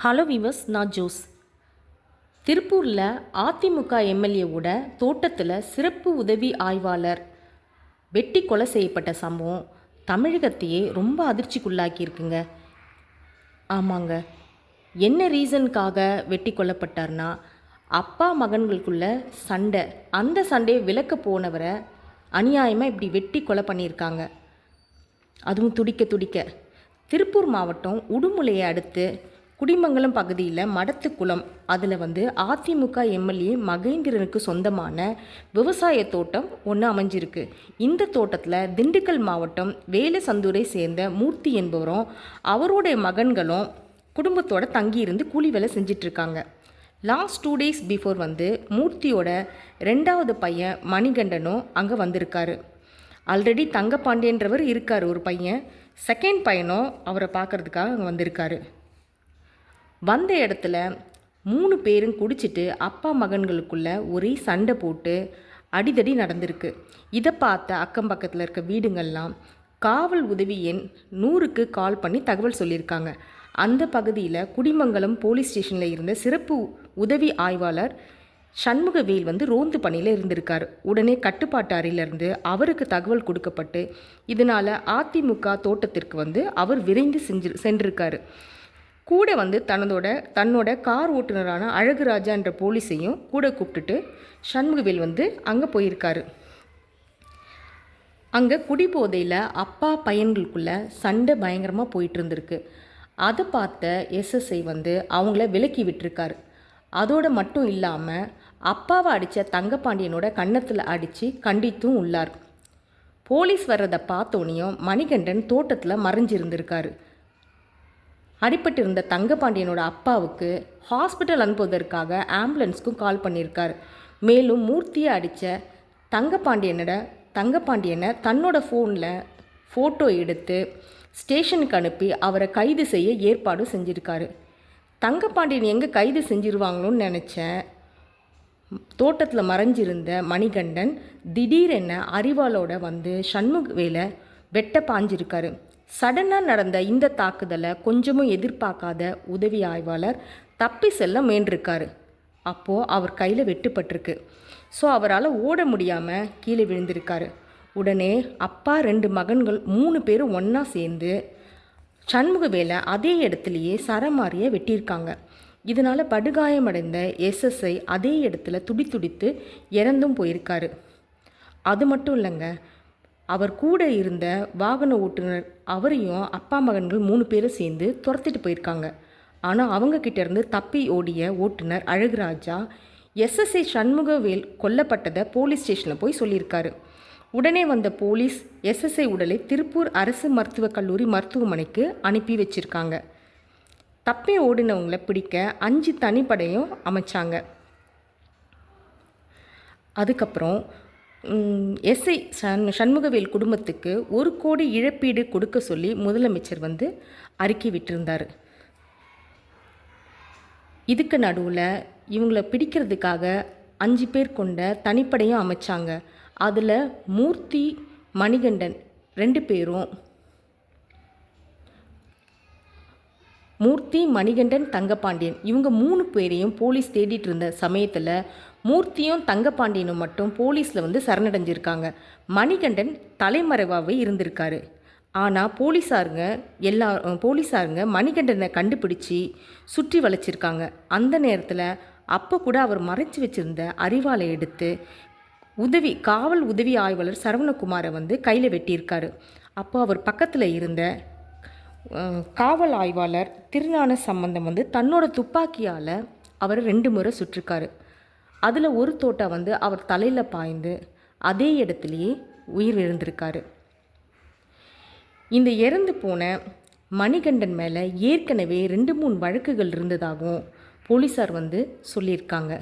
Hello viewers, நான் Jose. திருப்பூரில் அதிமுக எம்எல்ஏவோட தோட்டத்தில் சிறப்பு உதவி ஆய்வாளர் வெட்டி கொலை செய்யப்பட்ட சம்பவம் தமிழகத்தையே ரொம்ப அதிர்ச்சிக்குள்ளாக்கியிருக்குங்க. ஆமாங்க, என்ன ரீசனுக்காக வெட்டி கொல்லப்பட்டார்னா, அப்பா மகன்களுக்குள்ள சண்டை. அந்த சண்டையை விலக்க போனவரை அநியாயமாக இப்படி வெட்டி கொலை பண்ணியிருக்காங்க. அதுவும் துடிக்க துடிக்க. திருப்பூர் மாவட்டம் உடுமலையை அடுத்து குடிமங்கலம் பகுதியில் மடத்துக்குளம், அதில் அதிமுக எம்எல்ஏ மகேந்திரனுக்கு சொந்தமான விவசாய தோட்டம் ஒன்று அமைஞ்சிருக்கு. இந்த தோட்டத்தில் திண்டுக்கல் மாவட்டம் வேலசந்தூரை சேர்ந்த மூர்த்தி என்பவரும் அவருடைய மகன்களும் குடும்பத்தோட தங்கியிருந்து கூலி வேலை செஞ்சிட்ருக்காங்க. லாஸ்ட் 2 days பிஃபோர் மூர்த்தியோட 2வது பையன் மணிகண்டனும் அங்கே வந்திருக்காரு. ஆல்ரெடி தங்கப்பாண்டியன்றவர் இருக்கார் ஒரு பையன். செகண்ட் பையனும் அவரை பார்க்குறதுக்காக அங்கே வந்திருக்காரு. வந்த இடத்துல 3 பேரும் குடிச்சிட்டு அப்பா மகன்களுக்குள்ள ஒரே சண்டை போட்டு அடிதடி நடந்திருக்கு. இதை பார்த்த அக்கம் பக்கத்தில் இருக்க வீடுங்கள்லாம் காவல் உதவி எண் 100க்கு கால் பண்ணி தகவல் சொல்லியிருக்காங்க. அந்த பகுதியில் குடிமங்கலம் போலீஸ் ஸ்டேஷனில் இருந்த சிறப்பு உதவி ஆய்வாளர் சண்முகவேல் ரோந்து பணியில் இருந்திருக்கார். உடனே கட்டுப்பாட்டு அறையிலிருந்து அவருக்கு தகவல் கொடுக்கப்பட்டு இதனால் அதிமுக தோட்டத்திற்கு அவர் விரைந்து சென்றிருக்காரு. கூட தன்னோட கார் ஓட்டுநரான அழகுராஜா என்ற போலீஸையும் கூட கூப்பிட்டுட்டு சண்முகவேல் அங்கே போயிருக்காரு. அங்கே குடிபோதையில் அப்பா பையன்களுக்குள்ள சண்டை பயங்கரமாக போயிட்டு இருந்திருக்கு. அதை பார்த்த எஸ்எஸ்ஐ அவங்கள விலக்கி விட்டுருக்காரு. அதோடு மட்டும் இல்லாமல் அப்பாவை அடித்த தங்கப்பாண்டியனோட கன்னத்தில் அடித்து கண்டித்தும் உள்ளார். போலீஸ் வர்றதை பார்த்தோனையும் மணிகண்டன் தோட்டத்தில் மறைஞ்சிருந்திருக்காரு. அடிபட்டிருந்த தங்கப்பாண்டியனோட அப்பாவுக்கு ஹாஸ்பிட்டல் அனுப்புவதற்காக ஆம்புலன்ஸ்க்கும் கால் பண்ணியிருக்கார். மேலும் மூர்த்தியை அடித்த தங்கப்பாண்டியனை தன்னோட ஃபோனில் ஃபோட்டோ எடுத்து ஸ்டேஷனுக்கு அனுப்பி அவரை கைது செய்ய ஏற்பாடு செஞ்சுருக்காரு. தங்கப்பாண்டியன் எங்கே கைது செஞ்சிருவாங்களோன்னு நினச்சேன். தோட்டத்தில் மறைஞ்சிருந்த மணிகண்டன் திடீரென அறிவாளோட சண்முகவேலை வெட்ட பாஞ்சிருக்காரு. சடனாக நடந்த இந்த தாக்குதலை கொஞ்சமும் எதிர்பார்க்காத உதவி ஆய்வாளர் தப்பி செல்ல முயன்றிருக்காரு. அப்போது அவர் கையில் வெட்டுப்பட்டிருக்கு. ஸோ அவரால் ஓட முடியாமல் கீழே விழுந்திருக்காரு. உடனே அப்பா 2 மகன்கள் 3 பேரும் ஒன்றா சேர்ந்து சண்முகவேலை அதே இடத்துலையே சரமாரியாக வெட்டியிருக்காங்க. இதனால் படுகாயமடைந்த எஸ்எஸ்ஐ அதே இடத்துல துடித்து இறந்தும் போயிருக்காரு. அது மட்டும் இல்லைங்க, அவர் கூட இருந்த வாகன ஓட்டுநர் அவரையும் அப்பா மகன்கள் 3 பேரும் சேர்ந்து துரத்திட்டு போயிருக்காங்க. ஆனால் அவங்கக்கிட்ட இருந்து தப்பி ஓடிய ஓட்டுநர் அழகுராஜா எஸ்எஸ்ஐ சண்முகவேல் கொல்லப்பட்டதை போலீஸ் ஸ்டேஷனில் போய் சொல்லியிருக்காரு. உடனே வந்த போலீஸ் எஸ்எஸ்ஐ உடலை திருப்பூர் அரசு மருத்துவக் கல்லூரி மருத்துவமனைக்கு அனுப்பி வச்சிருக்காங்க. தப்பி ஓடினவங்களை பிடிக்க 5 தனிப்படையும் அமைச்சாங்க. அதுக்கப்புறம் எஸ்ஐ சண்முகவேல் குடும்பத்துக்கு 1 கோடி இழப்பீடு கொடுக்க சொல்லி முதலமைச்சர் அறிக்கை விட்டிருந்தார். இதுக்கு நடுவில் இவங்களை பிடிக்கிறதுக்காக 5 பேர் கொண்ட தனிப்படையும் அமைச்சாங்க. அதில் மூர்த்தி, மணிகண்டன் 2 பேரும், மூர்த்தி, மணிகண்டன், தங்கப்பாண்டியன் இவங்க 3 பேரையும் போலீஸ் தேடிட்டு இருந்த சமயத்தில் மூர்த்தியும் தங்கப்பாண்டியனும் மட்டும் போலீஸில் சரணடைஞ்சிருக்காங்க. மணிகண்டன் தலைமறைவாகவே இருந்திருக்காரு. ஆனால் போலீஸாருங்க மணிகண்டனை கண்டுபிடிச்சி சுற்றி வளைச்சிருக்காங்க. அந்த நேரத்தில் அப்போ கூட அவர் மறைச்சி வச்சுருந்த அறிவாளை எடுத்து காவல் உதவி ஆய்வாளர் சரவணகுமாரை கையில் வெட்டியிருக்காரு. அப்போ அவர் பக்கத்தில் இருந்த காவல் ஆய்வாளர் திருஞான சம்பந்தம் தன்னோட துப்பாக்கியால் அவரை 2 முறை சுற்றிருக்காரு. அதில் ஒரு தோட்டா அவர் தலையில் பாய்ந்து அதே இடத்துலையே உயிர் இழந்திருக்காரு. இந்த இறந்து போன மணிகண்டன் மேலே ஏற்கனவே 2-3 வழக்குகள் இருந்ததாகவும் போலீஸார் சொல்லியிருக்காங்க.